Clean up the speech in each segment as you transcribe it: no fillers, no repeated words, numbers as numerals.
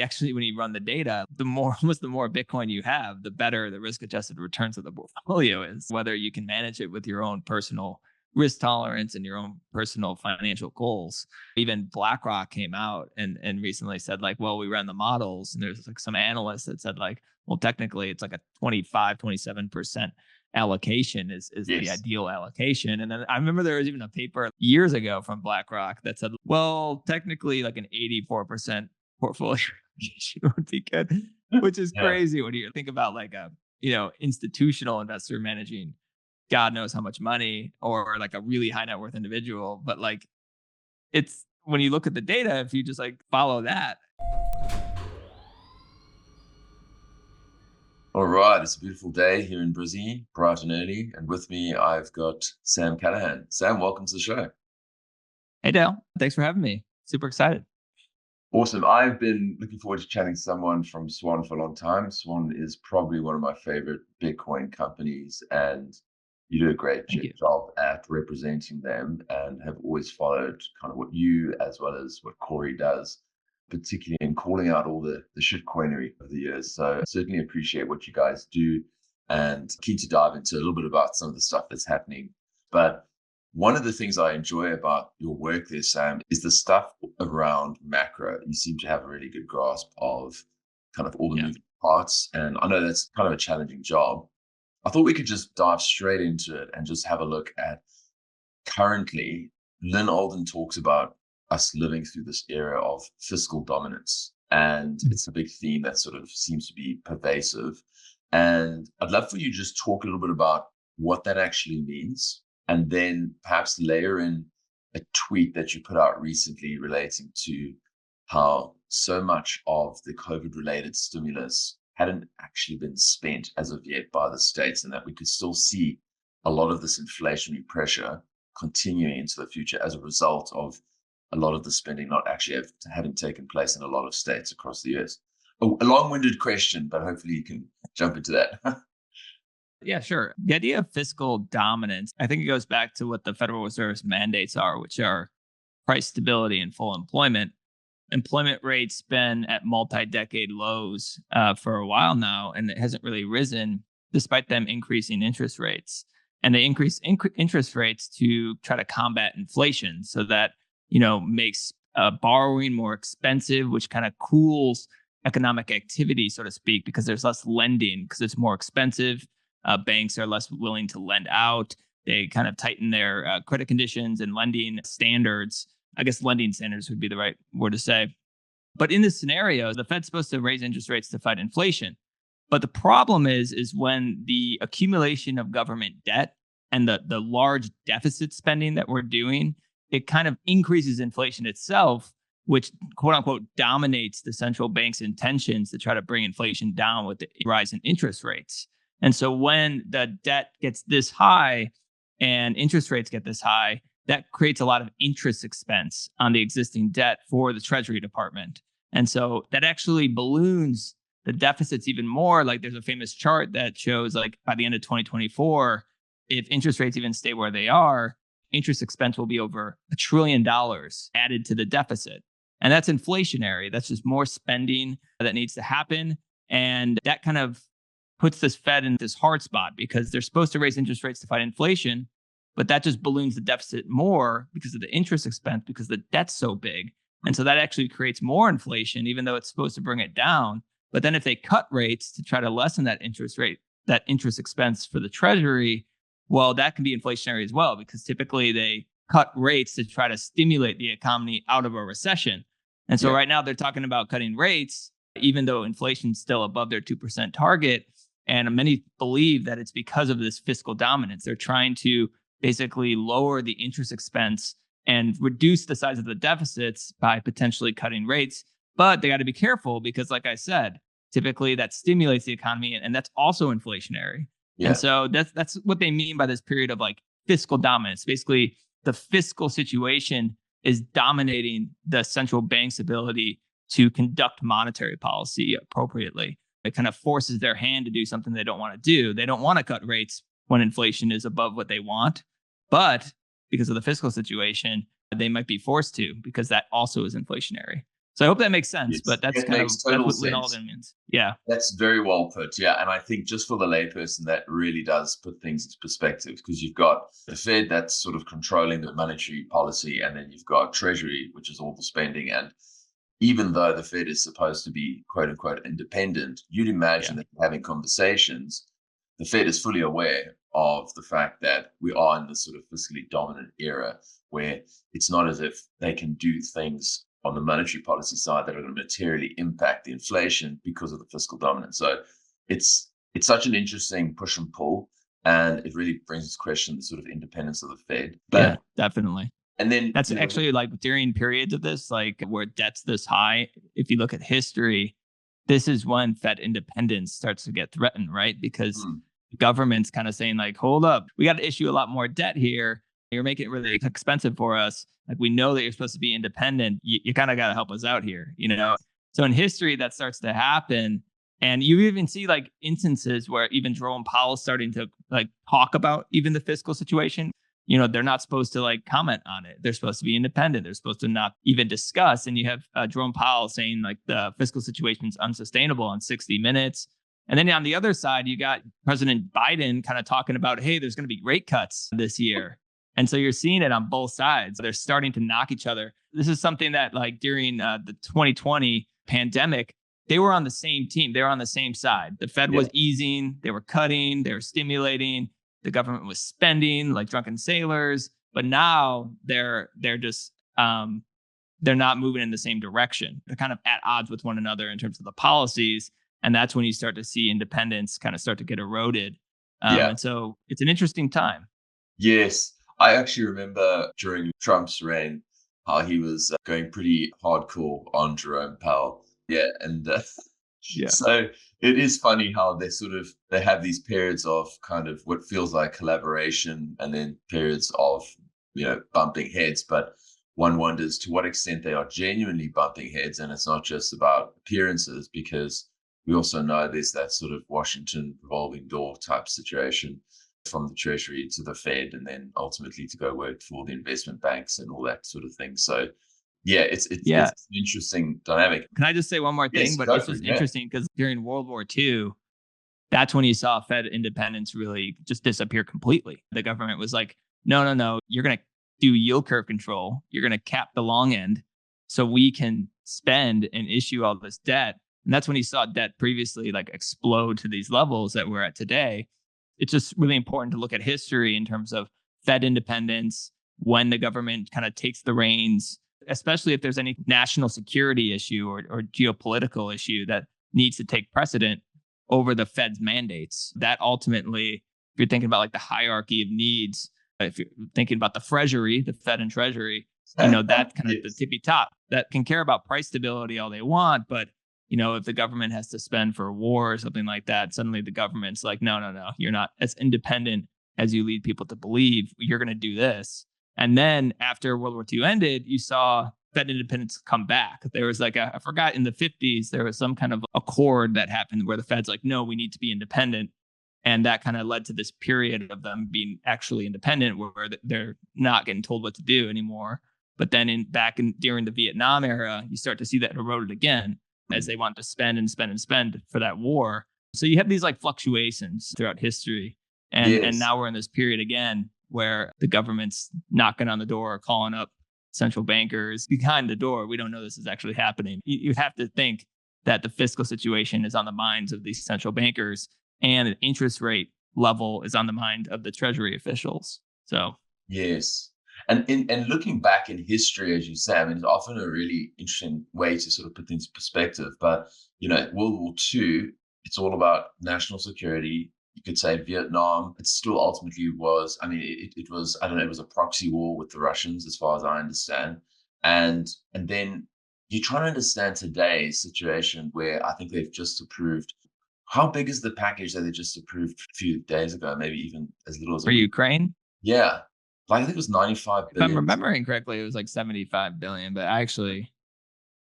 actually, when you run the data, almost the more Bitcoin you have, the better the risk adjusted returns of the portfolio is, whether you can manage it with your own personal risk tolerance and your own personal financial goals. Even BlackRock came out and recently said like, well, we ran the models, and there's like some analysts that said like, well, technically it's like a 27% allocation is the ideal allocation. And then I remember there was even a paper years ago from BlackRock that said, well, technically like an 84% portfolio allocation would be good, which is crazy when you think about like a, institutional investor managing God knows how much money, or like a really high net worth individual. But like, it's when you look at the data, if you just like follow that. All right, it's a beautiful day here in Brizzy, bright and early. And with me, I've got Sam Callahan. Sam, welcome to the show. Hey, Dale. Thanks for having me. Super excited. Awesome. I've been looking forward to chatting to someone from Swan for a long time. Swan is probably one of my favorite Bitcoin companies, and you do a great job at representing them, and have always followed kind of what you as well as what Corey does, particularly in calling out all the shitcoinery of the years. So I certainly appreciate what you guys do, and keen to dive into a little bit about some of the stuff that's happening. But one of the things I enjoy about your work there, Sam, is the stuff around macro. You seem to have a really good grasp of kind of all the moving parts. And I know that's kind of a challenging job. I thought we could just dive straight into it and just have a look at currently. Lynn Alden talks about us living through this era of fiscal dominance, and it's a big theme that sort of seems to be pervasive. And I'd love for you to just talk a little bit about what that actually means, and then perhaps layer in a tweet that you put out recently relating to how so much of the COVID-related stimulus hadn't actually been spent as of yet by the states, and that we could still see a lot of this inflationary pressure continuing into the future as a result of a lot of the spending not actually having taken place in a lot of states across the US. A long-winded question, but hopefully you can jump into that. Yeah, sure. The idea of fiscal dominance, I think it goes back to what the Federal Reserve's mandates are, which are price stability and full employment. Employment rates been at multi-decade lows for a while now, and it hasn't really risen despite them increasing interest rates. And they increase interest rates to try to combat inflation, so that makes borrowing more expensive, which kind of cools economic activity, so to speak, because there's less lending because it's more expensive. Banks are less willing to lend out. They kind of tighten their credit conditions and lending standards. I guess lending standards would be the right word to say. But in this scenario, the Fed's supposed to raise interest rates to fight inflation. But the problem is when the accumulation of government debt and the large deficit spending that we're doing, it kind of increases inflation itself, which quote unquote dominates the central bank's intentions to try to bring inflation down with the rise in interest rates. And so when the debt gets this high and interest rates get this high, that creates a lot of interest expense on the existing debt for the Treasury Department. And so that actually balloons the deficits even more. Like there's a famous chart that shows like by the end of 2024, if interest rates even stay where they are, interest expense will be over $1 trillion added to the deficit. And that's inflationary. That's just more spending that needs to happen. And that kind of puts this Fed in this hard spot because they're supposed to raise interest rates to fight inflation, but that just balloons the deficit more because of the interest expense, because the debt's so big. And so that actually creates more inflation, even though it's supposed to bring it down. But then if they cut rates to try to lessen that interest expense for the Treasury, well, that can be inflationary as well, because typically they cut rates to try to stimulate the economy out of a recession. And so right now they're talking about cutting rates, even though inflation's still above their 2% target. And many believe that it's because of this fiscal dominance. They're trying to basically lower the interest expense and reduce the size of the deficits by potentially cutting rates. But they got to be careful because, like I said, typically that stimulates the economy, and that's also inflationary. Yeah. And so that's what they mean by this period of like fiscal dominance. Basically, the fiscal situation is dominating the central bank's ability to conduct monetary policy appropriately. It kind of forces their hand to do something they don't want to do. They don't want to cut rates when inflation is above what they want. But because of the fiscal situation, they might be forced to, because that also is inflationary. So I hope that makes sense, Yes, but that's it kind makes of, that's total what lin sense. Alden means. Yeah. That's very well put. Yeah. And I think just for the layperson, that really does put things into perspective, because you've got the Fed that's sort of controlling the monetary policy, and then you've got Treasury, which is all the spending. And even though the Fed is supposed to be quote unquote independent, you'd imagine Yeah. that having conversations, the Fed is fully aware of the fact that we are in this sort of fiscally dominant era where it's not as if they can do things on the monetary policy side that are going to materially impact the inflation because of the fiscal dominance. So it's such an interesting push and pull, and it really brings into question the sort of independence of the Fed. Yeah, But definitely. and then That's actually like during periods of this, like where debt's this high. If you look at history, this is when Fed independence starts to get threatened, right? Because hmm, the government's kind of saying, like, hold up, we got to issue a lot more debt here. You're making it really expensive for us. Like, we know that you're supposed to be independent. You kind of got to help us out here, you know? So in history, that starts to happen. And you even see like instances where even Jerome Powell's starting to like talk about even the fiscal situation. You know, they're not supposed to like comment on it. They're supposed to be independent. They're supposed to not even discuss. And you have Jerome Powell saying like the fiscal situation is unsustainable on 60 Minutes. And then on the other side, you got President Biden kind of talking about, hey, there's going to be rate cuts this year. And so you're seeing it on both sides. They're starting to knock each other. This is something that like during the 2020 pandemic, they were on the same team. They were on the same side. The Fed yeah, was easing, they were cutting, they were stimulating. The government was spending like drunken sailors, but now they're just they're not moving in the same direction. They're kind of at odds with one another in terms of the policies, and that's when you start to see independence kind of start to get eroded. yeah. And so it's an interesting time. Yes, I actually remember during Trump's reign how he was going pretty hardcore on Jerome Powell. Yeah, and Yeah, so it is funny how they have these periods of kind of what feels like collaboration, and then periods of bumping heads. But one wonders to what extent they are genuinely bumping heads, and it's not just about appearances, because we also know there's that sort of Washington revolving door type situation from the Treasury to the Fed, and then ultimately to go work for the investment banks and all that sort of thing. So, yeah, yeah. it's an interesting dynamic. Can I just say one more thing? Yes, But go it's for just it. Yeah, interesting because during World War II, that's when you saw Fed independence really just disappear completely. The government was like, no, no, no, you're going to do yield curve control. You're going to cap the long end so we can spend and issue all this debt. And that's when you saw debt previously like explode to these levels that we're at today. It's just really important to look at history in terms of Fed independence, when the government kind of takes the reins, especially if there's any national security issue or geopolitical issue that needs to take precedent over the Fed's mandates. That ultimately, if you're thinking about like the hierarchy of needs, if you're thinking about the Treasury, the Fed and Treasury, you know, that's kind of the yes, tippy top that can care about price stability all they want. But, you know, if the government has to spend for a war or something like that, suddenly the government's like, no, no, no, you're not as independent as you lead people to believe. You're going to do this. And then after World War II ended, you saw Fed independence come back. There was like I forgot in the 50s, there was some kind of accord that happened where the Fed's like, no, we need to be independent. And that kind of led to this period of them being actually independent where they're not getting told what to do anymore. But then during the Vietnam era, you start to see that eroded again as they want to spend and spend and spend for that war. So you have these like fluctuations throughout history. And yes, now we're in this period again where the government's knocking on the door, calling up central bankers behind the door. We don't know this is actually happening. You have to think that the fiscal situation is on the minds of these central bankers and an interest rate level is on the mind of the treasury officials. So, yes. And looking back in history, as you say, I mean, it's often a really interesting way to sort of put things in perspective. But World War II, it's all about national security. You could say Vietnam. It still ultimately was. I mean, it was. I don't know. It was a proxy war with the Russians, as far as I understand. And then you try to understand today's situation, where I think they've just approved. How big is the package that they just approved a few days ago? Maybe even as little as a for week. Ukraine, Yeah. Like, I think it was 95 if I'm billion. remembering correctly, it was like 75 billion, but actually,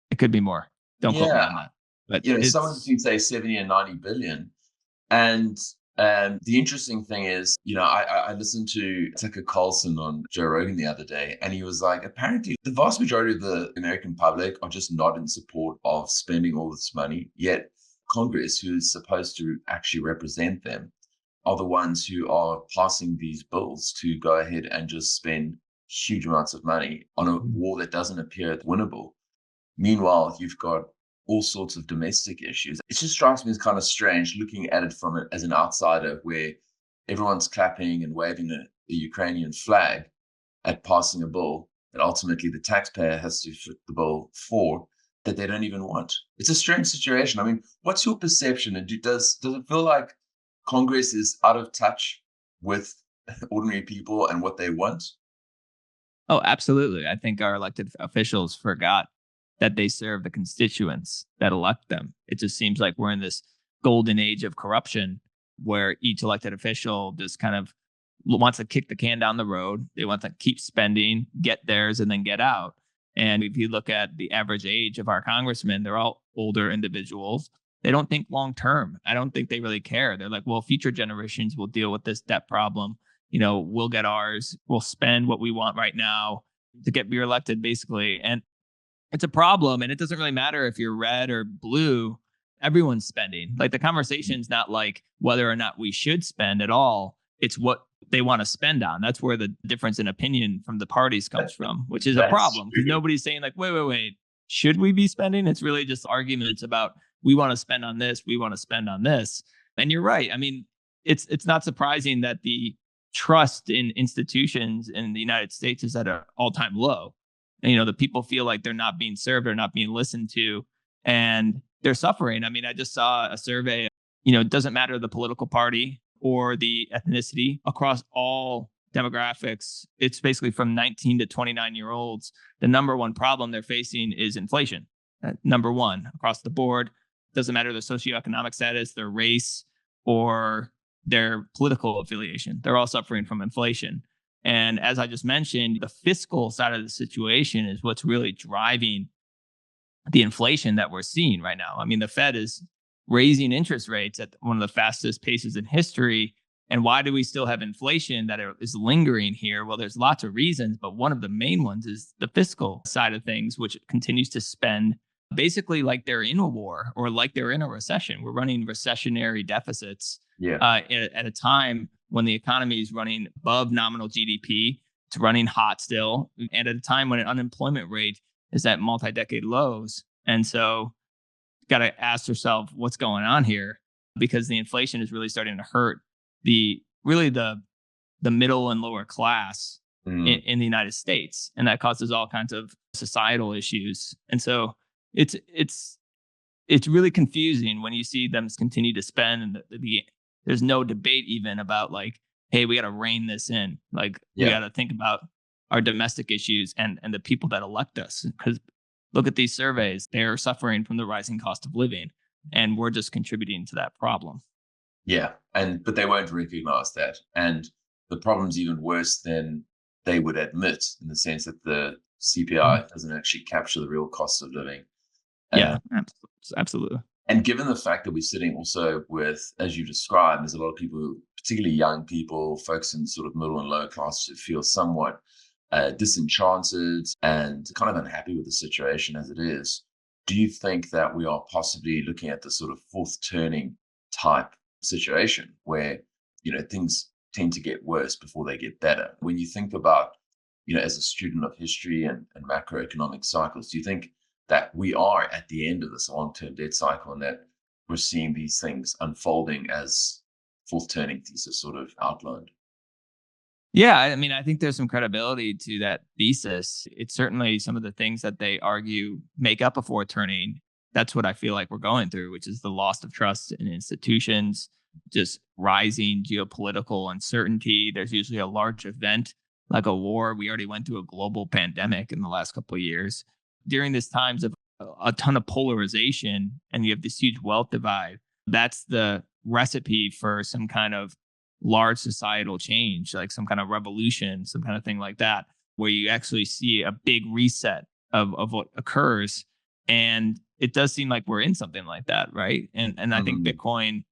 it could be more. Don't quote me Yeah. on that. But Somewhere it's, between say 70 and 90 billion. And And the interesting thing is, I listened to Tucker Carlson on Joe Rogan the other day, and he was like, apparently the vast majority of the American public are just not in support of spending all this money, yet Congress, who's supposed to actually represent them, are the ones who are passing these bills to go ahead and just spend huge amounts of money on a war that doesn't appear winnable. Meanwhile, you've got all sorts of domestic issues. It just strikes me as kind of strange looking at it from it as an outsider, where everyone's clapping and waving the Ukrainian flag at passing a bill that ultimately the taxpayer has to foot the bill for, that they don't even want. It's a strange situation. I mean, what's your perception? And does it feel like Congress is out of touch with ordinary people and what they want? Oh, absolutely. I think our elected officials forgot that they serve the constituents that elect them. It just seems like we're in this golden age of corruption where each elected official just kind of wants to kick the can down the road. They want to keep spending, get theirs, and then get out. And if you look at the average age of our congressmen, they're all older individuals. They don't think long term. I don't think they really care. They're like, well, future generations will deal with this debt problem. We'll get ours. We'll spend what we want right now to get reelected, basically. And it's a problem. And it doesn't really matter if you're red or blue. Everyone's spending. Like, the conversation's not like whether or not we should spend at all. It's what they want to spend on. That's where the difference in opinion from the parties comes from, which is a problem, because nobody's saying like, wait, should we be spending? It's really just arguments about, we want to spend on this, we want to spend on this. And you're right. I mean, it's not surprising that the trust in institutions in the United States is at an all-time low. And, the people feel like they're not being served or not being listened to, and they're suffering. I mean, I just saw a survey, it doesn't matter the political party or the ethnicity, across all demographics. It's basically from 19 to 29-year-olds. The number one problem they're facing is inflation. Number one across the board. Doesn't matter their socioeconomic status, their race, or their political affiliation. They're all suffering from inflation. And as I just mentioned, the fiscal side of the situation is what's really driving the inflation that we're seeing right now. I mean, the Fed is raising interest rates at one of the fastest paces in history. And why do we still have inflation that is lingering here? Well, there's lots of reasons, but one of the main ones is the fiscal side of things, which continues to spend basically like they're in a war or like they're in a recession. We're running recessionary deficits at a time when the economy is running above nominal GDP. It's running hot still, and at a time when an unemployment rate is at multi-decade lows. And so got to ask yourself what's going on here, because the inflation is really starting to hurt the middle and lower class in the United States. And that causes all kinds of societal issues. And so it's really confusing when you see them continue to spend, and there's no debate even about like, hey, we got to rein this in. Like, we got to think about our domestic issues and the people that elect us. Because look at these surveys. They're suffering from the rising cost of living, and we're just contributing to that problem. Yeah. But they won't recognize that. And the problem's even worse than they would admit, in the sense that the CPI doesn't actually capture the real cost of living. Yeah, absolutely. And given the fact that we're sitting also with, as you described, there's a lot of people, particularly young people, folks in sort of middle and lower class, who feel somewhat disenchanted and kind of unhappy with the situation as it is. Do you think that we are possibly looking at this sort of fourth turning type situation where, things tend to get worse before they get better? When you think about, as a student of history and macroeconomic cycles, do you think that we are at the end of this long-term debt cycle, and that we're seeing these things unfolding as fourth turning thesis sort of outlined? Yeah, I mean, I think there's some credibility to that thesis. It's certainly some of the things that they argue make up a fourth turning. That's what I feel like we're going through, which is the loss of trust in institutions, just rising geopolitical uncertainty. There's usually a large event like a war. We already went through a global pandemic in the last couple of years. During these times of a ton of polarization, and you have this huge wealth divide, that's the recipe for some kind of large societal change, like some kind of revolution, some kind of thing like that, where you actually see a big reset of what occurs. And it does seem like we're in something like that, right? And I think Bitcoin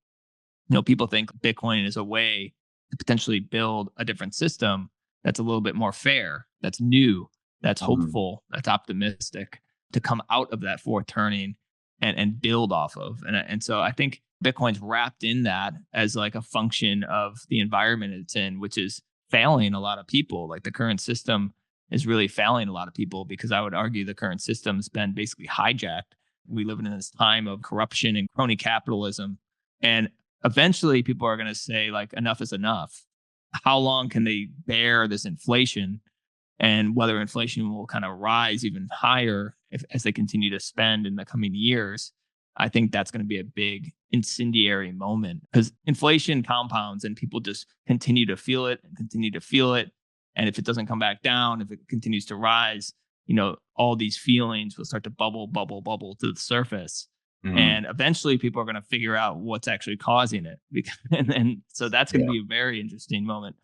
People think Bitcoin is a way to potentially build a different system that's a little bit more fair, that's new, that's Mhm. hopeful, that's optimistic to come out of that fourth turning and build off of. And so I think Bitcoin's wrapped in that as like a function of the environment it's in, which is failing a lot of people. Like the current system is really failing a lot of people because I would argue the current system's been basically hijacked. We live in this time of corruption and crony capitalism. And eventually people are going to say like enough is enough. How long can they bear this inflation, and whether inflation will kind of rise even higher as they continue to spend in the coming years? I think that's going to be a big incendiary moment because inflation compounds and people just continue to feel it and continue to feel it. And if it doesn't come back down, if it continues to rise, all these feelings will start to bubble, bubble, bubble to the surface. Mhm. And eventually people are going to figure out what's actually causing it. And so that's going to Yeah. be a very interesting moment.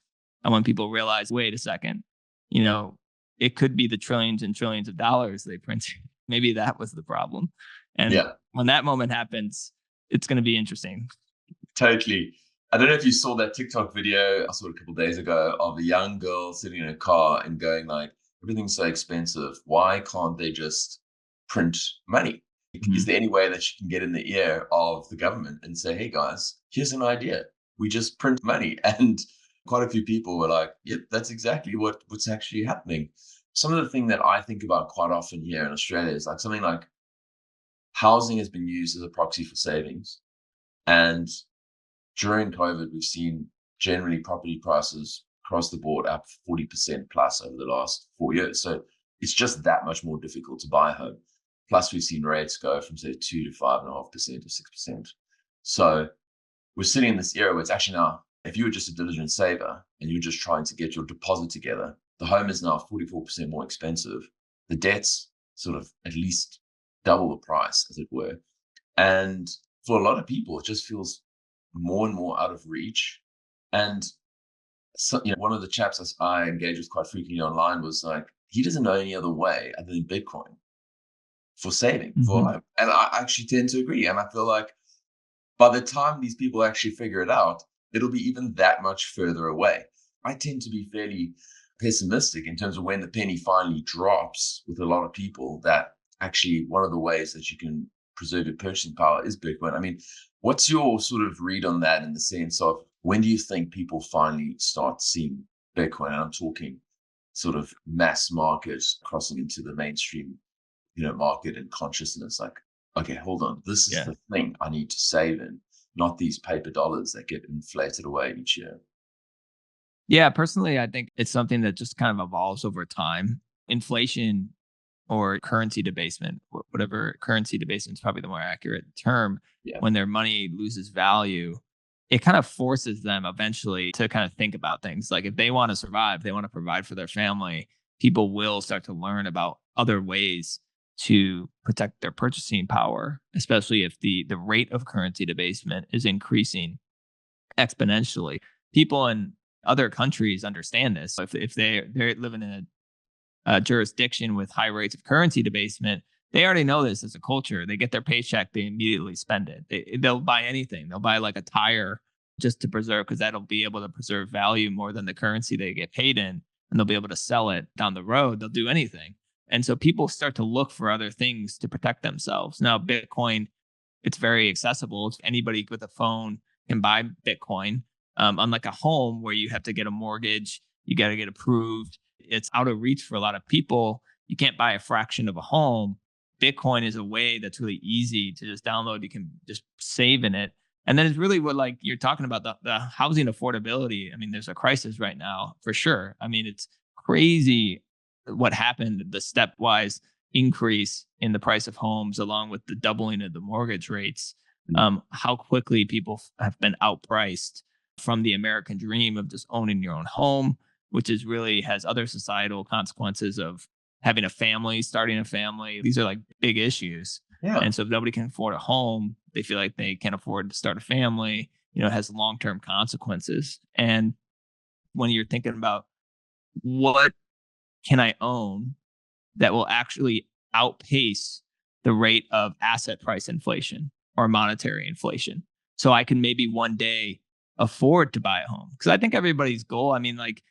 And when people realize, wait a second, you know, it could be the trillions and trillions of dollars they print. Maybe that was the problem. And Yeah. when that moment happens, it's going to be interesting. Totally. I don't know if you saw that TikTok video I saw it a couple of days ago of a young girl sitting in a car and going like, everything's so expensive. Why can't they just print money? Is Mhm. there any way that you can get in the ear of the government and say, hey guys, here's an idea. We just print money. And quite a few people were like, yep, that's exactly what's actually happening. Some of the thing that I think about quite often here in Australia is like something like housing has been used as a proxy for savings. And during COVID, we've seen generally property prices across the board up 40% plus over the last 4 years. So it's just that much more difficult to buy a home. Plus, we've seen rates go from say 2 to 5.5% to 6%. So we're sitting in this era where it's actually now, if you were just a diligent saver and you're just trying to get your deposit together, the home is now 44% more expensive. The debt's sort of at least double the price, as it were. And for a lot of people, it just feels more and more out of reach. And so, one of the chaps I engage with quite frequently online was like, he doesn't know any other way other than Bitcoin for saving for Mhm. home. And I actually tend to agree. And I feel like by the time these people actually figure it out, it'll be even that much further away. I tend to be fairly pessimistic in terms of when the penny finally drops with a lot of people, that actually one of the ways that you can preserve your purchasing power is Bitcoin. I mean, what's your sort of read on that in the sense of when do you think people finally start seeing Bitcoin? And I'm talking sort of mass market crossing into the mainstream, market and consciousness. Like, okay, hold on, this is Yeah. the thing I need to save in, not these paper dollars that get inflated away each year. Yeah. Personally, I think it's something that just kind of evolves over time. Inflation or currency debasement, whatever currency debasement is probably the more accurate term, Yeah. when their money loses value, it kind of forces them eventually to kind of think about things. Like if they want to survive, they want to provide for their family, people will start to learn about other ways to protect their purchasing power, especially if the rate of currency debasement is increasing exponentially. People in other countries understand this. If they're living in a jurisdiction with high rates of currency debasement, they already know this as a culture. They get their paycheck, they immediately spend it. They'll buy anything. They'll buy like a tire just to preserve because that'll be able to preserve value more than the currency they get paid in, and they'll be able to sell it down the road. They'll do anything. And so people start to look for other things to protect themselves. Now, Bitcoin, it's very accessible. Anybody with a phone can buy Bitcoin. Unlike a home where you have to get a mortgage, you got to get approved. It's out of reach for a lot of people. You can't buy a fraction of a home. Bitcoin is a way that's really easy to just download. You can just save in it. And then it's really what like you're talking about the housing affordability. I mean, there's a crisis right now for sure. I mean, it's crazy what happened, the stepwise increase in the price of homes, along with the doubling of the mortgage rates, Mm. how quickly people have been outpriced from the American dream of just owning your own home, which is really has other societal consequences of having a family, starting a family. These are like big issues. Yeah. And so if nobody can afford a home, they feel like they can afford to start a family, it has long-term consequences. And when you're thinking about what can I own that will actually outpace the rate of asset price inflation or monetary inflation. so I can maybe one day afford to buy a home. Because I think everybody's goal, I mean, like,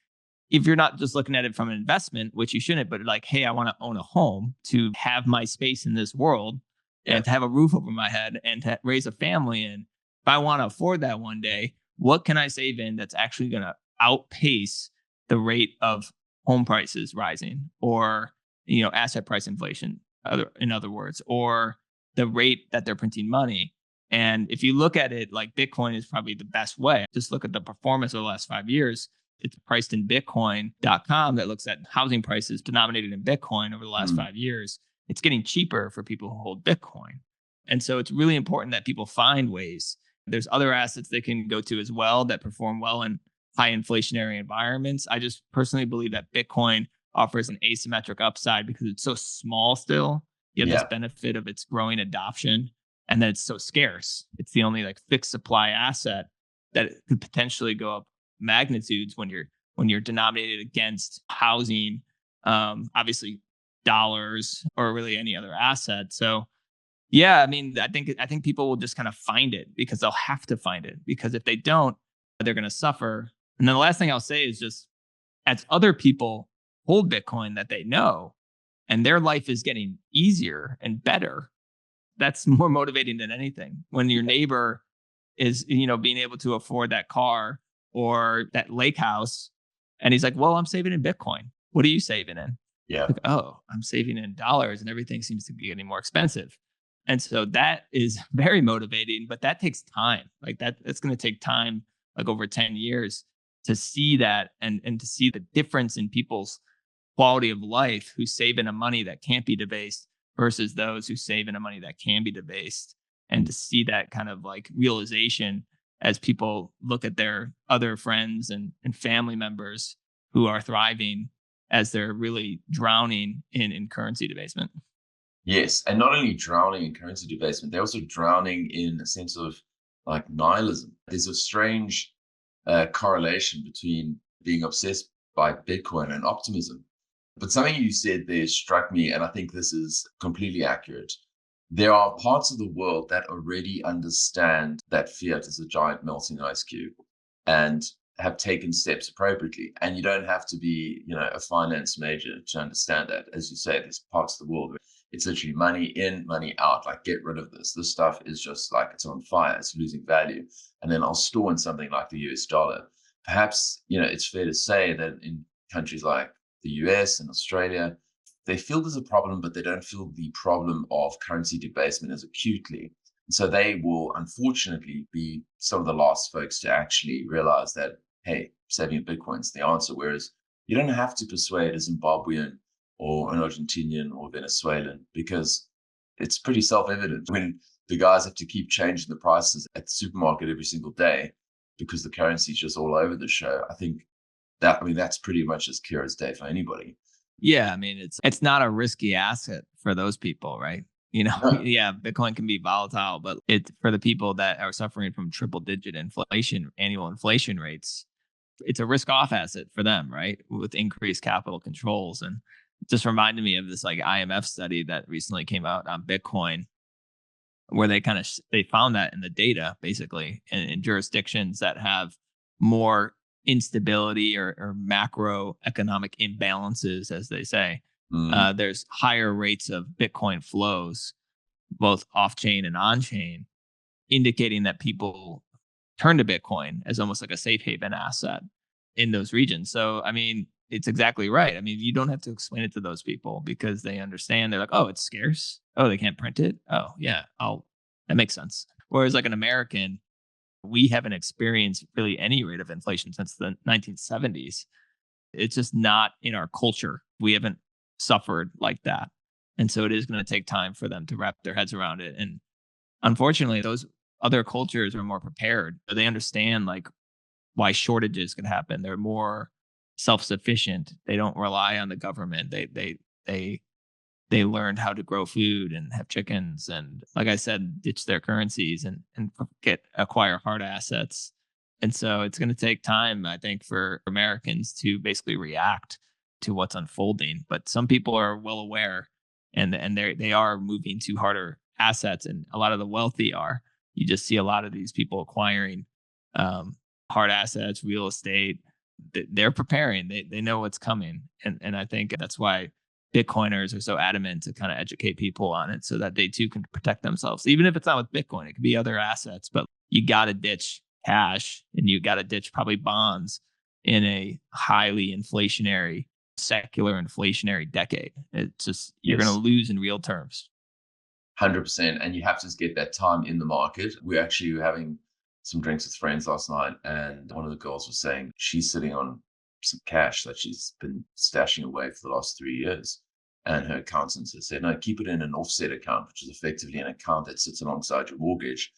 if you're not just looking at it from an investment, which you shouldn't, but like, hey, I want to own a home to have my space in this world Yeah. and to have a roof over my head and to raise a family in. If I want to afford that one day, what can I save in that's actually going to outpace the rate of home prices rising, or asset price inflation, in other words, or the rate that they're printing money. And if you look at it, like, Bitcoin is probably the best way. Just look at the performance of the last 5 years. It's priced in Bitcoin.com that looks at housing prices denominated in Bitcoin over the last Mm. 5 years. It's getting cheaper for people who hold Bitcoin. And so it's really important that people find ways. There's other assets they can go to as well that perform well in high inflationary environments. I just personally believe that Bitcoin offers an asymmetric upside because it's so small still. You have this Yeah. benefit of its growing adoption, and then it's so scarce. It's the only like fixed supply asset that it could potentially go up magnitudes when you're denominated against housing, obviously dollars, or really any other asset. So yeah, I mean, I think people will just kind of find it because they'll have to find it, because if they don't, they're going to suffer. And then the last thing I'll say is just, as other people hold Bitcoin that they know, and their life is getting easier and better, that's more motivating than anything. When your neighbor is, being able to afford that car or that lake house, and he's like, "Well, I'm saving in Bitcoin. What are you saving in?" Yeah. Like, "Oh, I'm saving in dollars, and everything seems to be getting more expensive." And so that is very motivating, but that takes time. Like, that's going to take time, like over 10 years, to see that, and to see the difference in people's quality of life who save in a money that can't be debased versus those who save in a money that can be debased. And Mm. to see that kind of like realization as people look at their other friends and family members who are thriving, as they're really drowning in currency debasement. Yes, and not only drowning in currency debasement, they're also drowning in a sense of like nihilism. There's a strange correlation between being obsessed by Bitcoin and optimism. But something you said there struck me, and I think this is completely accurate. There are parts of the world that already understand that fiat is a giant melting ice cube and have taken steps appropriately. And you don't have to be, a finance major to understand that. As you say, there's parts of the world where it's literally money in, money out. Like, get rid of this. This stuff is just like, it's on fire. It's losing value. And then I'll store in something like the US dollar. Perhaps, it's fair to say that in countries like the US and Australia, they feel there's a problem, but they don't feel the problem of currency debasement as acutely. And so they will unfortunately be some of the last folks to actually realize that, hey, saving in Bitcoin's the answer. Whereas you don't have to persuade a Zimbabwean or an Argentinian or Venezuelan, because it's pretty self-evident when the guys have to keep changing the prices at the supermarket every single day because the currency is just all over the show. I think that's pretty much as clear as day for anybody. Yeah, I mean, it's not a risky asset for those people, right? No. Yeah, Bitcoin can be volatile, but it for the people that are suffering from triple digit inflation, annual inflation rates, it's a risk off asset for them, right? With increased capital controls. And it just reminded me of this like IMF study that recently came out on Bitcoin, where they kind of they found that in the data, basically, in jurisdictions that have more instability, or macroeconomic imbalances, as they say, Mm. there's higher rates of Bitcoin flows, both off chain and on chain, indicating that people turn to Bitcoin as almost like a safe haven asset in those regions. So, I mean, it's exactly right. I mean, you don't have to explain it to those people because they understand. They're like, "Oh, it's scarce. Oh, they can't print it. Oh, yeah, that makes sense." Whereas, like, an American, we haven't experienced really any rate of inflation since the 1970s. It's just not in our culture. We haven't suffered like that. And so it is going to take time for them to wrap their heads around it. And unfortunately, those other cultures are more prepared. They understand like why shortages could happen. They're more self-sufficient. They don't rely on the government. They they learned how to grow food and have chickens, and, like I said, ditch their currencies and acquire hard assets. And so it's going to take time, I think, for Americans to basically react to what's unfolding. But some people are well aware, and they are moving to harder assets, and a lot of the wealthy are. you just see a lot of these people acquiring hard assets, real estate. They're preparing. They know what's coming, and I think that's why Bitcoiners are so adamant to kind of educate people on it, so that they too can protect themselves. Even if it's not with Bitcoin, it could be other assets, but you got to ditch cash and you got to ditch probably bonds in a highly inflationary, secular inflationary decade. It's just, you're going to lose in real terms. 100%. And you have to get that time in the market. We actually were having some drinks with friends last night, and one of the girls was saying she's sitting on some cash that she's been stashing away for the last 3 years. And her accountant has said, no, keep it in an offset account, which is effectively an account that sits alongside your mortgage.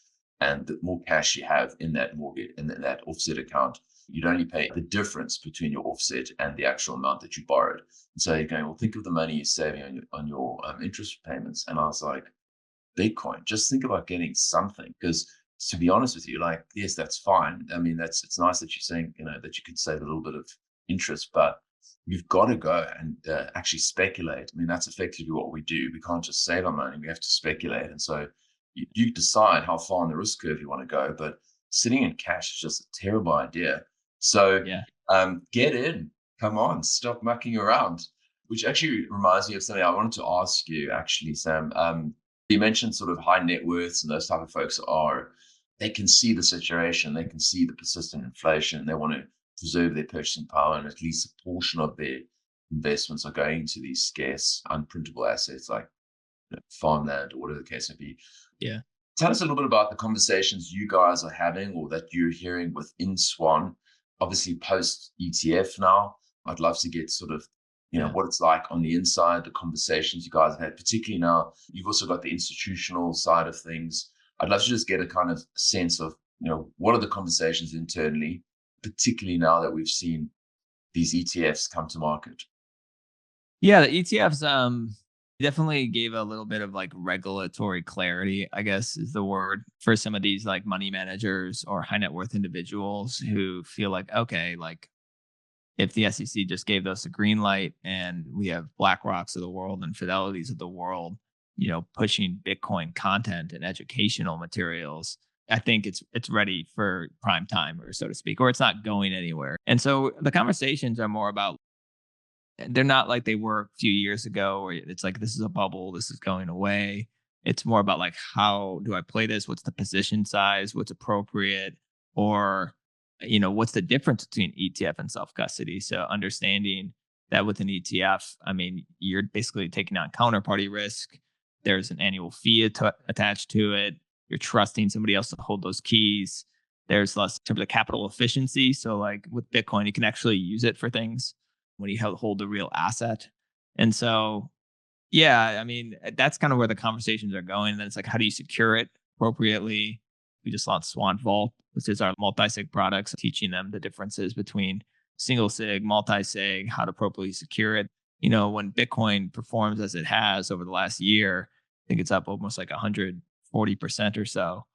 And the more cash you have in that mortgage, in that offset account, you'd only pay the difference between your offset and the actual amount that you borrowed. And so you're going, well, think of the money you're saving on your interest payments. And I was like, Bitcoin, just think about getting something. Because to be honest with you, like, yes, that's fine. I mean, it's nice that you're saying, that you can save a little bit of interest, but you've got to go and actually speculate. I mean, that's effectively what we do. We can't just save our money. We have to speculate. And so you decide how far on the risk curve you want to go, but sitting in cash is just a terrible idea. So get in, come on, stop mucking around, which actually reminds me of something I wanted to ask you, actually, Sam. You mentioned sort of high net worths, and those type of folks they can see the situation, they can see the persistent inflation, they want to preserve their purchasing power, and at least a portion of their investments are going to these scarce, unprintable assets like farmland or whatever the case may be. Yeah. Tell us a little bit about the conversations you guys are having or that you're hearing within Swan. Obviously, post ETF now, I'd love to get sort of, what it's like on the inside, the conversations you guys have had, particularly now. You've also got the institutional side of things. I'd love to just get a kind of sense of, what are the conversations internally, particularly now that we've seen these ETFs come to market. Yeah, the ETFs definitely gave a little bit of like regulatory clarity, I guess is the word, for some of these like money managers or high net worth individuals who feel like, okay, like if the SEC just gave us a green light and we have BlackRocks of the world and Fidelities of the world, pushing Bitcoin content and educational materials, I think it's ready for prime time, or so to speak, or it's not going anywhere. And so the conversations are more about, they're not like they were a few years ago where it's like, this is a bubble, this is going away. It's more about like, how do I play this? What's the position size? What's appropriate? Or, what's the difference between ETF and self-custody? So understanding that with an ETF, I mean, you're basically taking on counterparty risk. There's an annual fee attached to it. You're trusting somebody else to hold those keys. There's less in terms of capital efficiency. So like with Bitcoin, you can actually use it for things when you hold the real asset. And so, yeah, I mean, that's kind of where the conversations are going. And then it's like, how do you secure it appropriately? We just launched Swan Vault, which is our multi-sig products, teaching them the differences between single sig, multi-sig, how to appropriately secure it. When Bitcoin performs as it has over the last year, I think it's up almost like 140% or so.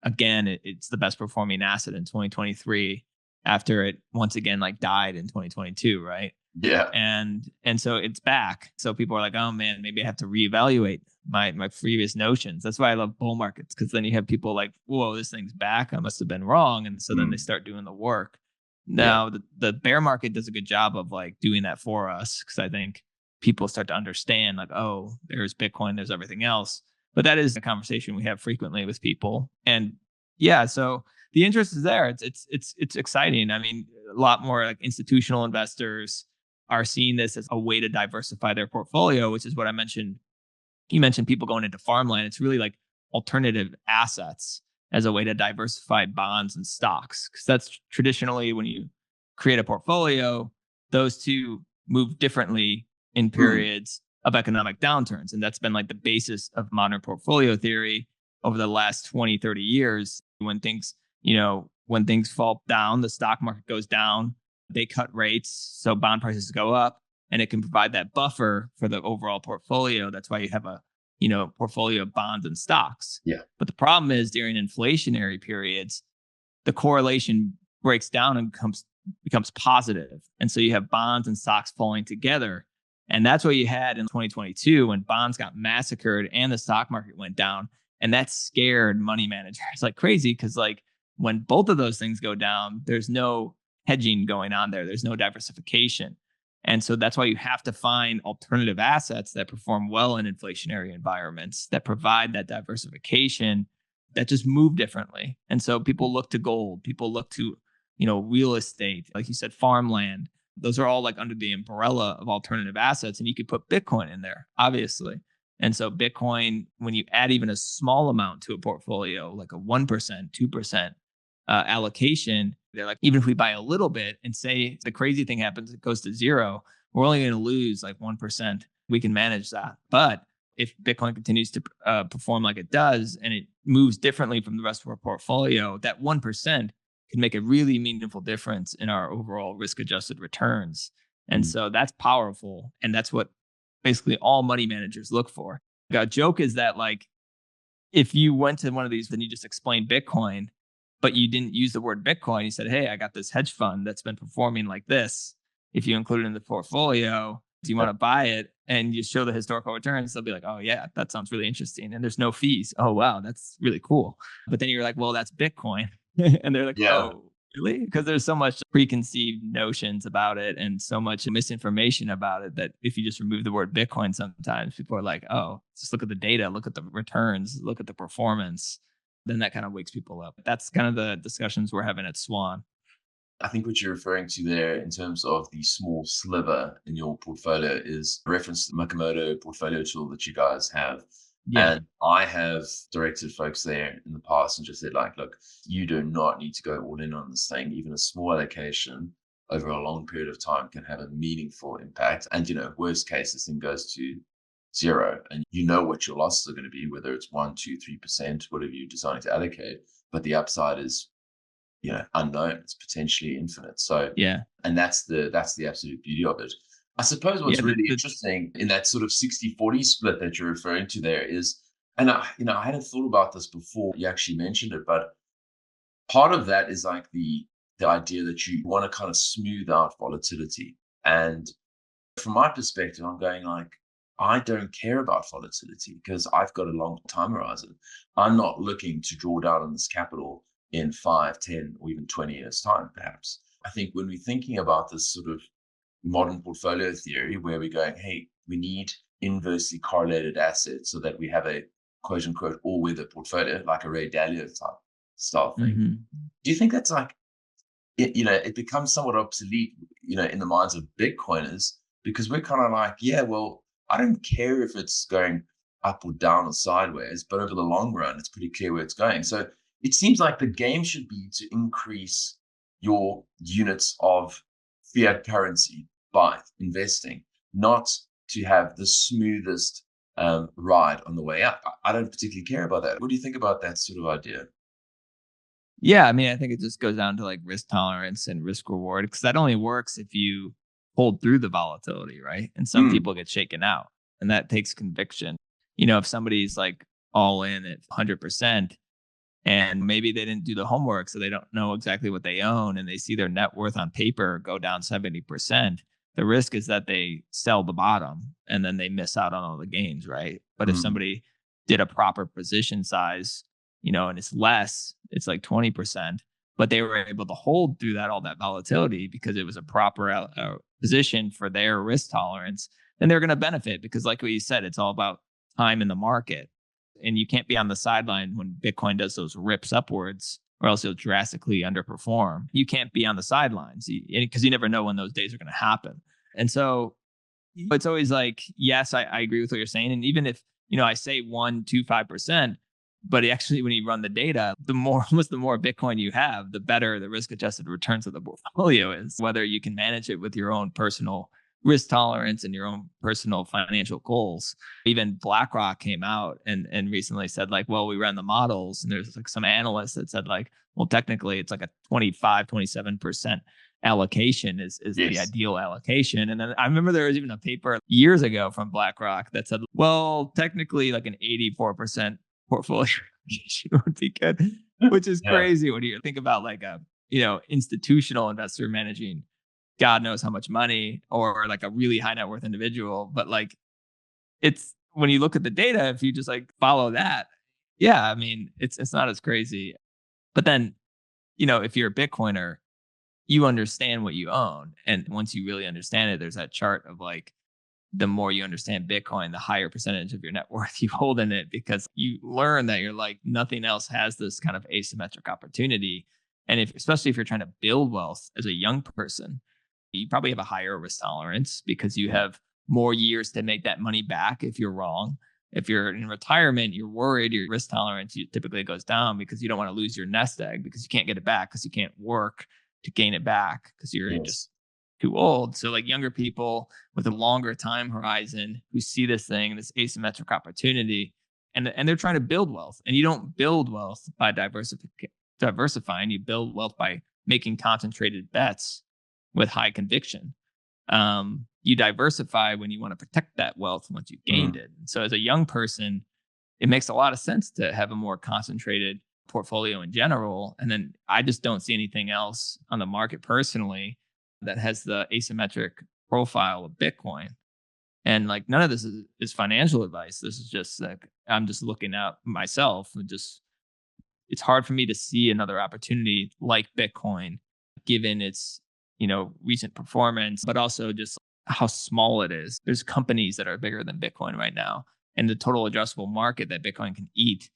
Again, it's the best performing asset in 2023 after it once again like died in 2022, right? Yeah. And so it's back. So people are like, oh man, maybe I have to reevaluate my previous notions. That's why I love bull markets, because then you have people like, whoa, this thing's back, I must have been wrong. And so then they start doing the work. Now the bear market does a good job of like doing that for us, because I think people start to understand like, oh, there's Bitcoin, there's everything else. But that is a conversation we have frequently with people. And yeah, so the interest is there. It's exciting. I mean, a lot more like institutional investors are seeing this as a way to diversify their portfolio, which is what I mentioned. You mentioned people going into farmland. It's really like alternative assets as a way to diversify bonds and stocks, because that's traditionally when you create a portfolio, those two move differently in periods of economic downturns. And that's been like the basis of modern portfolio theory over the last 20, 30 years. When things fall down, the stock market goes down, they cut rates, so bond prices go up, and it can provide that buffer for the overall portfolio. That's why you have a portfolio of bonds and stocks. Yeah. But the problem is during inflationary periods, the correlation breaks down and becomes positive. And so you have bonds and stocks falling together. And that's what you had in 2022 when bonds got massacred and the stock market went down. And that scared money managers like crazy because like when both of those things go down, there's no hedging going on there. There's no diversification. And so that's why you have to find alternative assets that perform well in inflationary environments that provide that diversification that just move differently. And so people look to gold, people look to, real estate, like you said, farmland. Those are all like under the umbrella of alternative assets. And you could put Bitcoin in there, obviously. And so Bitcoin, when you add even a small amount to a portfolio, like a 1%, 2% allocation, they're like, even if we buy a little bit and say the crazy thing happens, it goes to zero, we're only going to lose like 1%. We can manage that. But if Bitcoin continues to perform like it does and it moves differently from the rest of our portfolio, that 1% can make a really meaningful difference in our overall risk adjusted returns. And so that's powerful. And that's what basically all money managers look for. A joke is that like, if you went to one of these, then you just explained Bitcoin, but you didn't use the word Bitcoin. You said, hey, I got this hedge fund that's been performing like this. If you include it in the portfolio, do you want to buy it? And you show the historical returns, they'll be like, oh, yeah, that sounds really interesting. And there's no fees. Oh, wow, that's really cool. But then you're like, well, that's Bitcoin. And they're like, oh, really? Because there's so much preconceived notions about it and so much misinformation about it that if you just remove the word Bitcoin, sometimes people are like, oh, just look at the data, look at the returns, look at the performance. Then that kind of wakes people up. That's kind of the discussions we're having at Swan. I think what you're referring to there in terms of the small sliver in your portfolio is reference to the Makamoto portfolio tool that you guys have. Yeah. And I have directed folks there in the past and just said, like, look, you do not need to go all in on this thing. Even a small allocation over a long period of time can have a meaningful impact. And, worst case, this thing goes to zero. And you know what your losses are going to be, whether it's 1, 2, 3%, whatever you're deciding to allocate. But the upside is unknown. It's potentially infinite. So yeah, and that's the absolute beauty of it. I suppose what's really interesting in that sort of 60-40 split that you're referring to there is, and I hadn't thought about this before you actually mentioned it, but part of that is like the idea that you want to kind of smooth out volatility. And from my perspective, I'm going like, I don't care about volatility because I've got a long time horizon. I'm not looking to draw down on this capital in 5, 10, or even 20 years' time, perhaps. I think when we're thinking about this sort of modern portfolio theory where we're going, hey, we need inversely correlated assets so that we have a quote unquote all-weather portfolio, like a Ray Dalio type style thing. Mm-hmm. Do you think that's like, it becomes somewhat obsolete, in the minds of Bitcoiners because we're kind of like, yeah, well, I don't care if it's going up or down or sideways, but over the long run, it's pretty clear where it's going. So it seems like the game should be to increase your units of fiat currency by investing, not to have the smoothest ride on the way up. I don't particularly care about that. What do you think about that sort of idea? Yeah, I mean, I think it just goes down to like risk tolerance and risk reward because that only works if you hold through the volatility, right? And some people get shaken out, and that takes conviction. If somebody's like all in at 100%, and maybe they didn't do the homework, so they don't know exactly what they own, and they see their net worth on paper go down 70%. The risk is that they sell the bottom, and then they miss out on all the gains, right? But if somebody did a proper position size, and it's less, it's like 20%, but they were able to hold through all that volatility because it was a proper position for their risk tolerance, then they're going to benefit because, like what you said, it's all about time in the market. And you can't be on the sideline when Bitcoin does those rips upwards, or else you'll drastically underperform. You can't be on the sidelines because you never know when those days are going to happen. And so it's always like, yes, I agree with what you're saying. And even if, I say 1, 2, 5%, but actually when you run the data, the more Bitcoin you have, the better the risk adjusted returns of the portfolio is, whether you can manage it with your own personal risk tolerance and your own personal financial goals. Even BlackRock came out and recently said like, well, we ran the models, and there's like some analysts that said like, well, technically it's like a 25, 27% allocation is the ideal allocation. And then I remember there was even a paper years ago from BlackRock that said, well, technically like an 84% portfolio allocation would be good, which is crazy when you think about like a, institutional investor managing God knows how much money, or like a really high net worth individual. But like, it's when you look at the data, if you just like follow that, Yeah, I mean, it's not as crazy. But then, if you're a Bitcoiner, you understand what you own. And once you really understand it, there's that chart of like the more you understand Bitcoin, the higher percentage of your net worth you hold in it because you learn that you're like nothing else has this kind of asymmetric opportunity. And especially if you're trying to build wealth as a young person, you probably have a higher risk tolerance because you have more years to make that money back if you're wrong. If you're in retirement, you're worried your risk tolerance typically goes down because you don't want to lose your nest egg because you can't get it back because you can't work to gain it back because you're Yes. just too old. So like younger people with a longer time horizon who see this thing, this asymmetric opportunity, and they're trying to build wealth. And you don't build wealth by diversifying. You build wealth by making concentrated bets with high conviction. You diversify when you want to protect that wealth once you've gained Mm. it. And so as a young person, it makes a lot of sense to have a more concentrated portfolio in general. And then I just don't see anything else on the market personally that has the asymmetric profile of Bitcoin. And like none of this is financial advice. This is just like I'm just looking at myself and just it's hard for me to see another opportunity like Bitcoin given its, recent performance, but also just how small it is. There's companies that are bigger than Bitcoin right now, and the total addressable market that Bitcoin can eat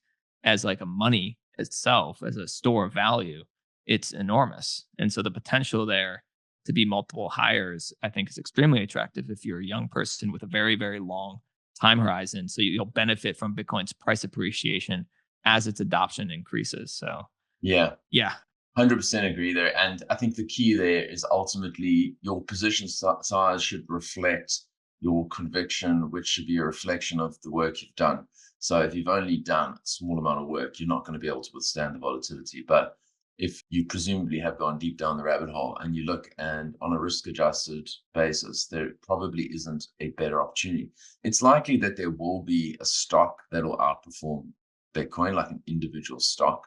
as like a money itself, as a store of value, it's enormous. And so the potential there to be multiple hires, I think is extremely attractive if you're a young person with a very, very long time horizon. So you'll benefit from Bitcoin's price appreciation as its adoption increases. So Yeah. yeah, 100% agree there. And I think the key there is ultimately your position size should reflect your conviction, which should be a reflection of the work you've done. So if you've only done a small amount of work, you're not going to be able to withstand the volatility. But if you presumably have gone deep down the rabbit hole and you look and on a risk adjusted basis, there probably isn't a better opportunity. It's likely that there will be a stock that'll outperform Bitcoin, like an individual stock.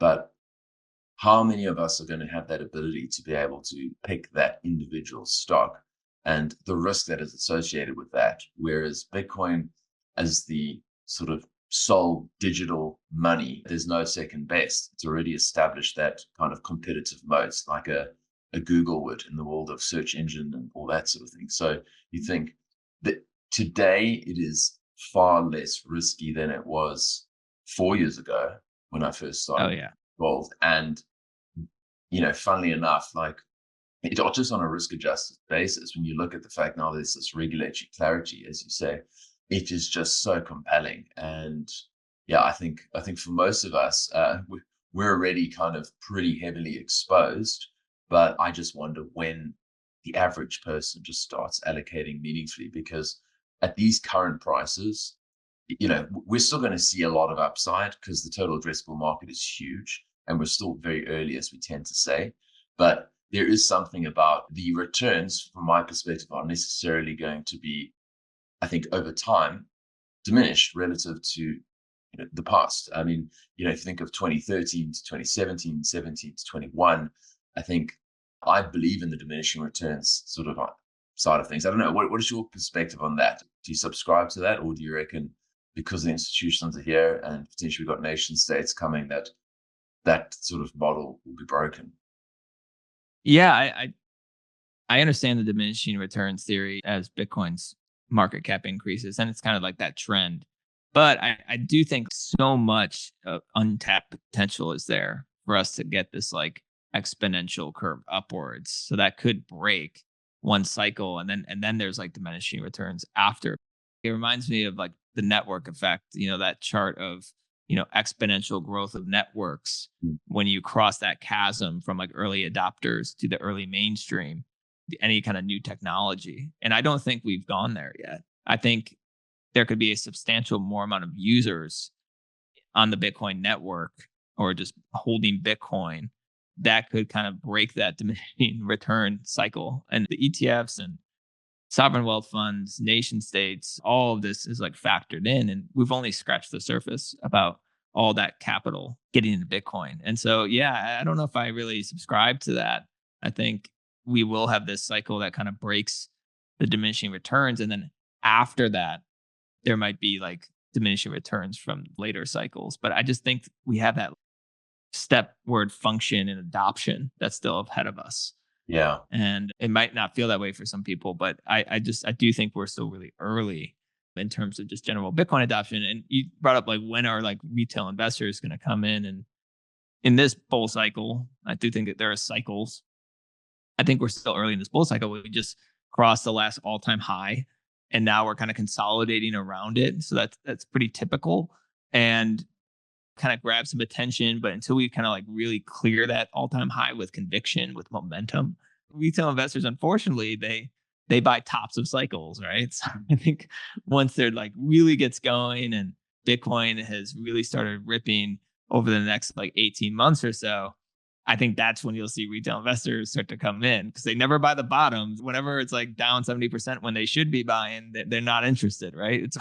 But how many of us are going to have that ability to be able to pick that individual stock and the risk that is associated with that? Whereas Bitcoin, as the sort of sole digital money, there's no second best. It's already established that kind of competitive moats like a Google would in the world of search engine and all that sort of thing. So you think that today it is far less risky than it was 4 years ago when I first oh started yeah, involved. And, funnily enough, like it not just on a risk adjusted basis, when you look at the fact now there's this regulatory clarity, as you say, it is just so compelling. And yeah, I think for most of us, we're already kind of pretty heavily exposed, but I just wonder when the average person just starts allocating meaningfully because at these current prices, we're still going to see a lot of upside because the total addressable market is huge and we're still very early, as we tend to say. But there is something about the returns, from my perspective, are necessarily going to be, I think, over time, diminished relative to the past. I mean, if you think of 2013 to 2017, 17 to 21, I think I believe in the diminishing returns sort of side of things. I don't know. What is your perspective on that? Do you subscribe to that, or do you reckon because the institutions are here and potentially we've got nation states coming that sort of model will be broken? yeah. I understand the diminishing returns theory as Bitcoin's market cap increases, and it's kind of like that trend. But I do think so much untapped potential is there for us to get this like exponential curve upwards. So that could break one cycle, and then there's like diminishing returns after. It reminds me of like the network effect. That chart of exponential growth of networks Mm. when you cross that chasm from like early adopters to the early mainstream any kind of new technology. And I don't think we've gone there yet. I think there could be a substantial more amount of users on the Bitcoin network or just holding Bitcoin that could kind of break that diminishing return cycle. And the ETFs and sovereign wealth funds, nation states, all of this is like factored in. And we've only scratched the surface about all that capital getting into Bitcoin. And so, yeah, I don't know if I really subscribe to that. I think we will have this cycle that kind of breaks the diminishing returns. And then after that, there might be like diminishing returns from later cycles. But I just think we have that stepward function and adoption that's still ahead of us. Yeah. And it might not feel that way for some people, but I do think we're still really early in terms of just general Bitcoin adoption. And you brought up like, when are like retail investors going to come in? And in this bull cycle, I do think that there are cycles. I think we're still early in this bull cycle. We just crossed the last all-time high, and now we're kind of consolidating around it. So that's pretty typical and kind of grab some attention. But until we kind of like really clear that all-time high with conviction, with momentum, retail investors, unfortunately, they buy tops of cycles, right? So I think once they're like really gets going and Bitcoin has really started ripping over the next like 18 months or so, I think that's when you'll see retail investors start to come in, because they never buy the bottoms. Whenever it's like down 70% when they should be buying, they're not interested, right? It's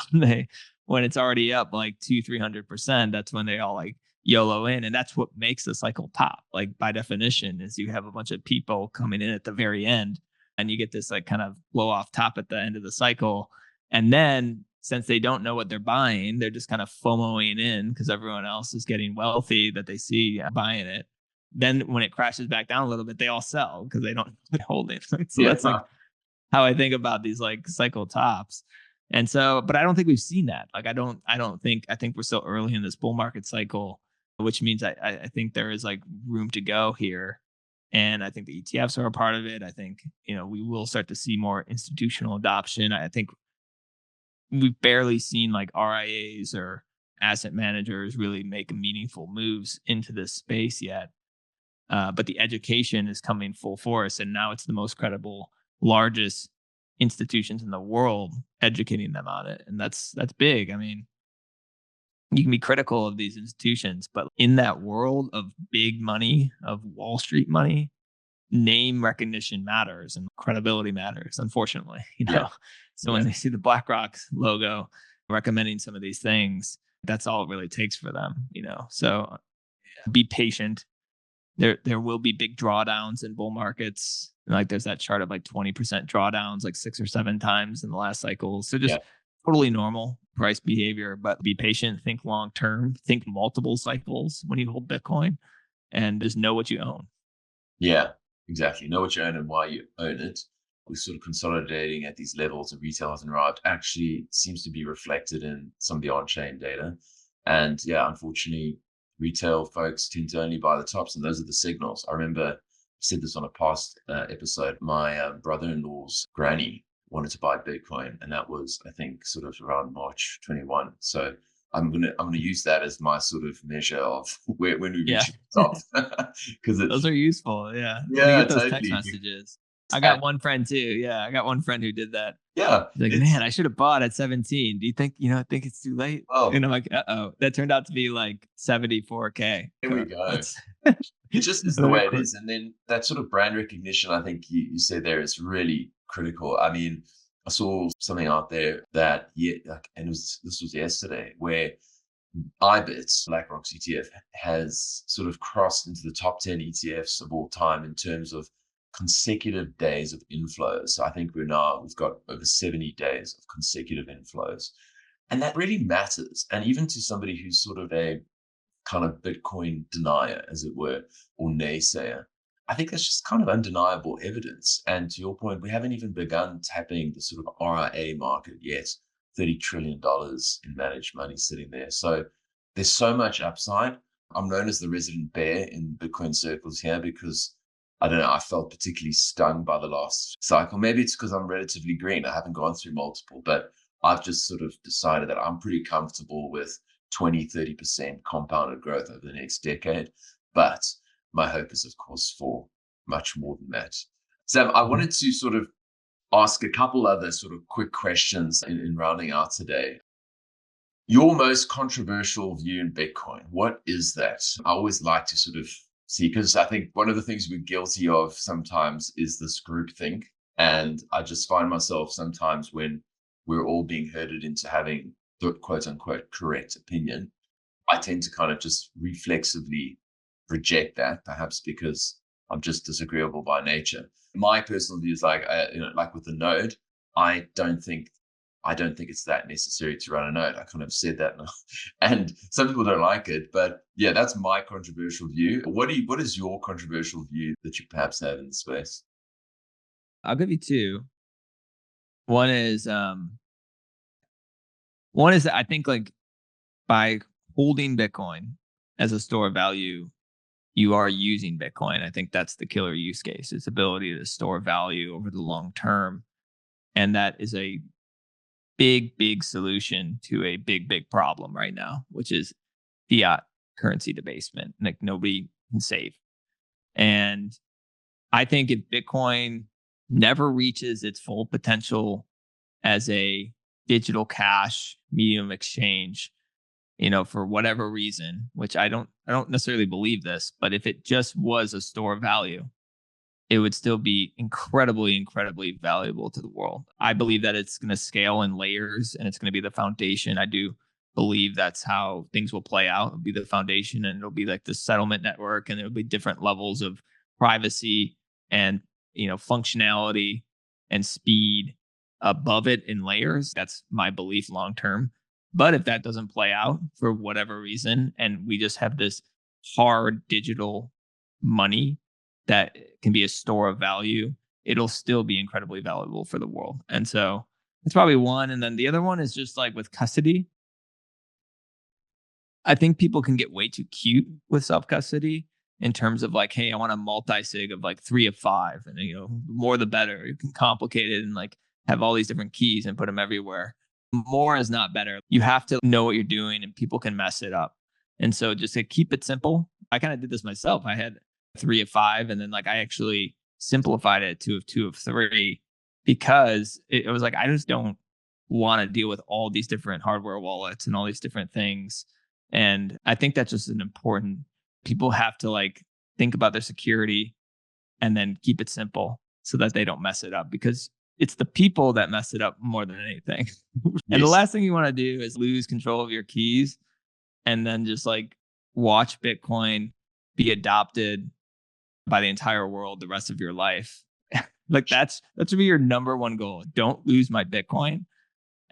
when it's already up like 200-300%, that's when they all like YOLO in. And that's what makes the cycle top. Like by definition, is you have a bunch of people coming in at the very end, and you get this like kind of blow off top at the end of the cycle. And then since they don't know what they're buying, they're just kind of FOMOing in because everyone else is getting wealthy that they see buying it. Then when it crashes back down a little bit, they all sell because they don't hold it. So that's like how I think about these like cycle tops. And so, but I don't think we've seen that. Like, I think we're still early in this bull market cycle, which means I think there is like room to go here. And I think the ETFs are a part of it. I think, we will start to see more institutional adoption. I think we've barely seen like RIAs or asset managers really make meaningful moves into this space yet. But the education is coming full force, and now it's the most credible, largest institutions in the world educating them on it, and that's big. I mean, you can be critical of these institutions, but in that world of big money, of Wall Street money, name recognition matters and credibility matters. Unfortunately, So when they see the BlackRock logo recommending some of these things, that's all it really takes for them. So be patient. There will be big drawdowns in bull markets. Like there's that chart of like 20% drawdowns, like 6 or 7 times in the last cycle. So just totally normal price behavior, but be patient, think long term, think multiple cycles when you hold Bitcoin, and just know what you own. Yeah, exactly. Know what you own and why you own it. We're sort of consolidating at these levels of retail hasn't arrived. Actually seems to be reflected in some of the on-chain data. And yeah, unfortunately, retail folks tend to only buy the tops, and those are the signals. I remember I said this on a past episode. My brother-in-law's granny wanted to buy Bitcoin, and that was, I think, sort of around March 21. So I'm gonna use that as my sort of measure of when we reach the top, because those are useful. Yeah, yeah, when you get those totally. text messages. I got one friend too. Yeah, I got one friend who did that. Yeah, he's like, man, I should have bought at 17. Do you think think it's too late? Oh, and I'm like, that turned out to be like 74K. Here we go. It just is the way it is, and then that sort of brand recognition, I think you say there, is really critical. I mean, I saw something out there that and this was yesterday, where IBIT, BlackRock's ETF, has sort of crossed into the top 10 ETFs of all time in terms of consecutive days of inflows. So I think we've got over 70 days of consecutive inflows. And that really matters. And even to somebody who's sort of a kind of Bitcoin denier, as it were, or naysayer, I think that's just kind of undeniable evidence. And to your point, we haven't even begun tapping the sort of RIA market yet. $30 trillion in managed money sitting there. So there's so much upside. I'm known as the resident bear in Bitcoin circles here because, I don't know, I felt particularly stung by the last cycle. Maybe it's because I'm relatively green. I haven't gone through multiple, but I've just sort of decided that I'm pretty comfortable with 20-30% compounded growth over the next decade. But my hope is, of course, for much more than that. Sam, I wanted to sort of ask a couple other sort of quick questions in rounding out today. Your most controversial view in Bitcoin, what is that? I always like to sort of see, because I think one of the things we're guilty of sometimes is this groupthink. And I just find myself sometimes, when we're all being herded into having the quote unquote correct opinion, I tend to kind of just reflexively reject that, perhaps because I'm just disagreeable by nature. My personal view is like with the node, I don't think I don't think it's that necessary to run a node. I kind of said that now. And some people don't like it, but yeah, that's my controversial view. What is your controversial view that you perhaps have in the space? I'll give you two. One is one is that I think like by holding Bitcoin as a store of value, you are using Bitcoin. I think that's the killer use case. Its ability to store value over the long term. And that is a big, big solution to a big, big problem right now, which is fiat currency debasement. Like nobody can save. And I think if Bitcoin never reaches its full potential as a digital cash medium of exchange, for whatever reason, which I don't necessarily believe this, but if it just was a store of value, it would still be incredibly, incredibly valuable to the world. I believe that it's going to scale in layers and it's going to be the foundation. I do believe that's how things will play out. It'll be the foundation and it'll be like the settlement network and there'll be different levels of privacy and, functionality and speed above it in layers. That's my belief long term. But if that doesn't play out for whatever reason, and we just have this hard digital money that can be a store of value, it'll still be incredibly valuable for the world. And so that's probably one. And then the other one is just like with custody. I think people can get way too cute with self custody in terms of like, hey, I want a multi sig of like 3 of 5, and more the better. You can complicate it and like have all these different keys and put them everywhere. More is not better. You have to know what you're doing, and people can mess it up. And so just to keep it simple, I kind of did this myself. I had 3 of 5, and then like I actually simplified it to 2 of 3 because it was like I just don't want to deal with all these different hardware wallets and all these different things. And I think that's just an important. People have to like think about their security and then keep it simple so that they don't mess it up, because it's the people that mess it up more than anything. And the Yes. last thing you want to do is lose control of your keys and then just like watch Bitcoin be adopted by the entire world the rest of your life. Like that should be your number one goal. Don't lose my Bitcoin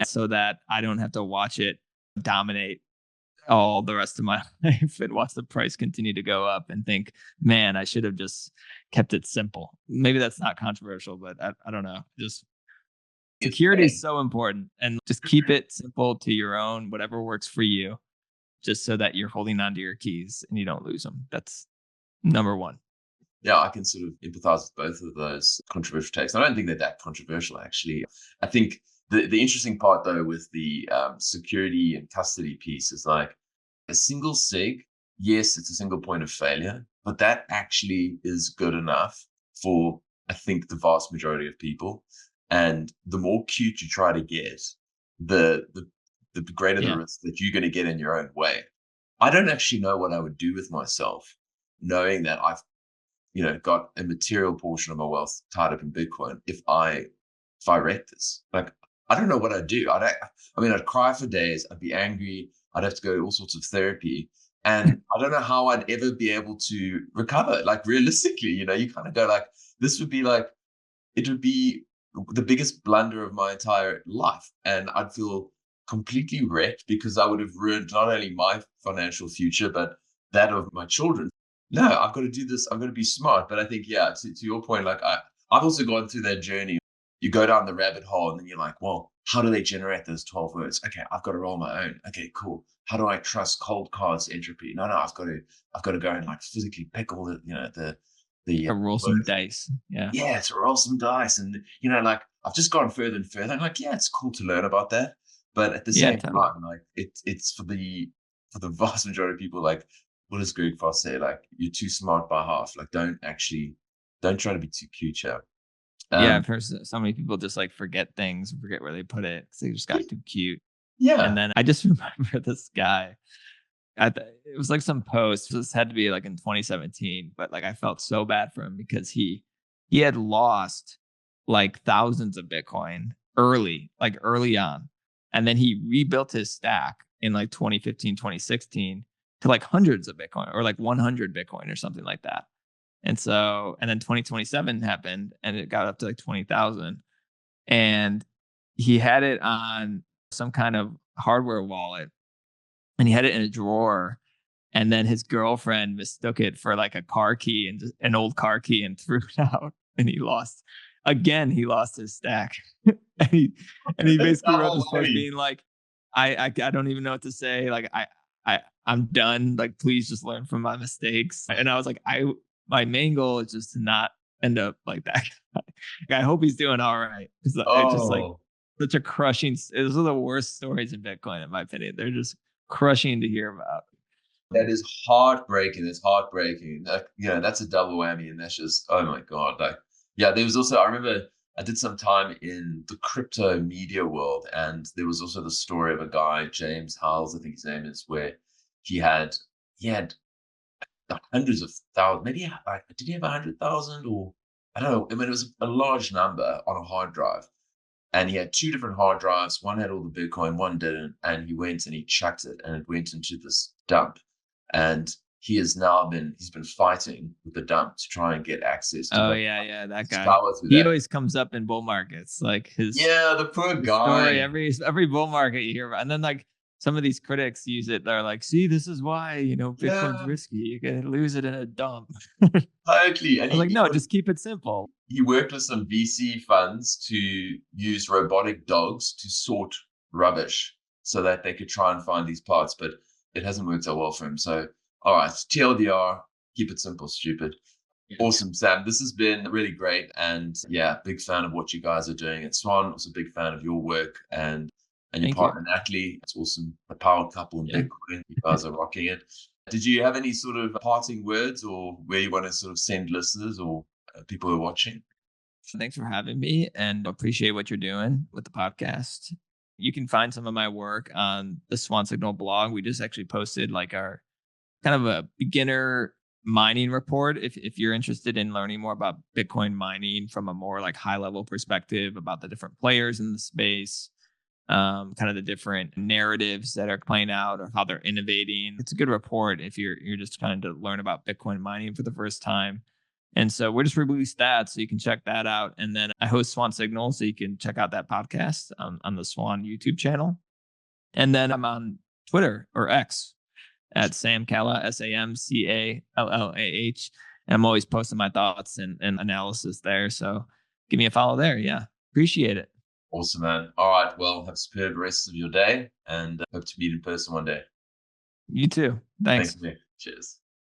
so that I don't have to watch it dominate all the rest of my life and watch the price continue to go up and think, man, I should have just kept it simple. Maybe that's not controversial, but I don't know. Just security is so important, and just keep it simple to your own, whatever works for you, just so that you're holding onto your keys and you don't lose them. That's number one. Yeah, I can sort of empathize with both of those controversial takes. I don't think they're that controversial, actually. I think the interesting part, though, with the security and custody piece is like a single sig. Yes, it's a single point of failure, but that actually is good enough for, I think, the vast majority of people. And the more cute you try to get, the greater the Yeah. risk that you're going to get in your own way. I don't actually know what I would do with myself, knowing that I've got a material portion of my wealth tied up in Bitcoin. If I wreck this, like, I don't know what I'd do. I'd cry for days. I'd be angry. I'd have to go to all sorts of therapy. And I don't know how I'd ever be able to recover. Like realistically, you kind of go like, this would be like, it would be the biggest blunder of my entire life. And I'd feel completely wrecked because I would have ruined not only my financial future, but that of my children. No, I've got to do this. I'm going to be smart. But I think, yeah, to your point, like I've also gone through that journey. You go down the rabbit hole and then you're like, well, how do they generate those 12 words? Okay, I've got to roll my own. Okay, cool. How do I trust cold cards entropy? No, I've got to go and like physically pick all the Roll some words. dice. Yeah. Yeah, to roll some dice. And, like I've just gone further and further. I'm like, yeah, it's cool to learn about that. But at the Yeah, same totally. time, like it's for the vast majority of people, like what does Greg Foss say? Like, you're too smart by half. Like, don't try to be too cute, yeah. Yeah, I've heard so many people just like forget things, forget where they put it because they just got too cute. And Yeah. then I just remember this guy. It was like some post. This had to be like in 2017, but like I felt so bad for him because he had lost like thousands of Bitcoin early on, and then he rebuilt his stack in like 2015, 2016 to like hundreds of Bitcoin or like 100 Bitcoin or something like that. And then 2027 happened and it got up to like 20,000. And he had it on some kind of hardware wallet, and he had it in a drawer. And then his girlfriend mistook it for like a car key and an old car key and threw it out. And he lost again. He lost his stack, and he basically wrote this post being like, I don't even know what to say. Like I'm done. Like please just learn from my mistakes. And I was like, my main goal is just to not end up like that. I hope he's doing all right, because it's just like such a crushing. Those are the worst stories in Bitcoin, in my opinion. They're just crushing to hear about. That is heartbreaking. It's heartbreaking. That's a double whammy, and that's just, oh my God. Like, yeah, there was also, I remember I did some time in the crypto media world, and there was also the story of a guy, James Howells, I think his name is, where he had hundreds of thousands, maybe like, did he have 100,000, or I don't know. I mean, it was a large number on a hard drive. And he had two different hard drives. One had all the Bitcoin, one didn't. And he went and he chucked it, and it went into this dump. And he's been fighting with the dump to try and get access to. Oh yeah, that guy. He always comes up in bull markets, like the poor guy. Story, every bull market you hear about, and then like some of these critics use it. They're like, "See, this is why Bitcoin's risky. You can lose it in a dump." Totally. And I was like, "No, just keep it simple." He worked with some VC funds to use robotic dogs to sort rubbish so that they could try and find these parts, but it hasn't worked out well for him. So, all right, TLDR, keep it simple, stupid. Yeah. Awesome, Sam. This has been really great. And yeah, big fan of what you guys are doing at Swan. Also big fan of your work and your partner, Natalie. It's awesome. The power couple in Bitcoin. You guys are rocking it. Did you have any sort of parting words, or where you want to sort of send listeners or people who are watching? Thanks for having me, and appreciate what you're doing with the podcast. You can find some of my work on the Swan Signal blog. We just actually posted like our kind of a beginner mining report. If you're interested in learning more about Bitcoin mining from a more like high level perspective about the different players in the space, kind of the different narratives that are playing out or how they're innovating. It's a good report if you're just trying to learn about Bitcoin mining for the first time. And so we just released that, so you can check that out. And then I host Swan Signal, so you can check out that podcast on the Swan YouTube channel. And then I'm on Twitter, or X, at Sam Callahan, SamCallah. And I'm always posting my thoughts and analysis there. So give me a follow there. Yeah, appreciate it. Awesome, man. All right. Well, have a superb rest of your day, and hope to meet in person one day. You too. Thanks. Thanks, Nick. Cheers.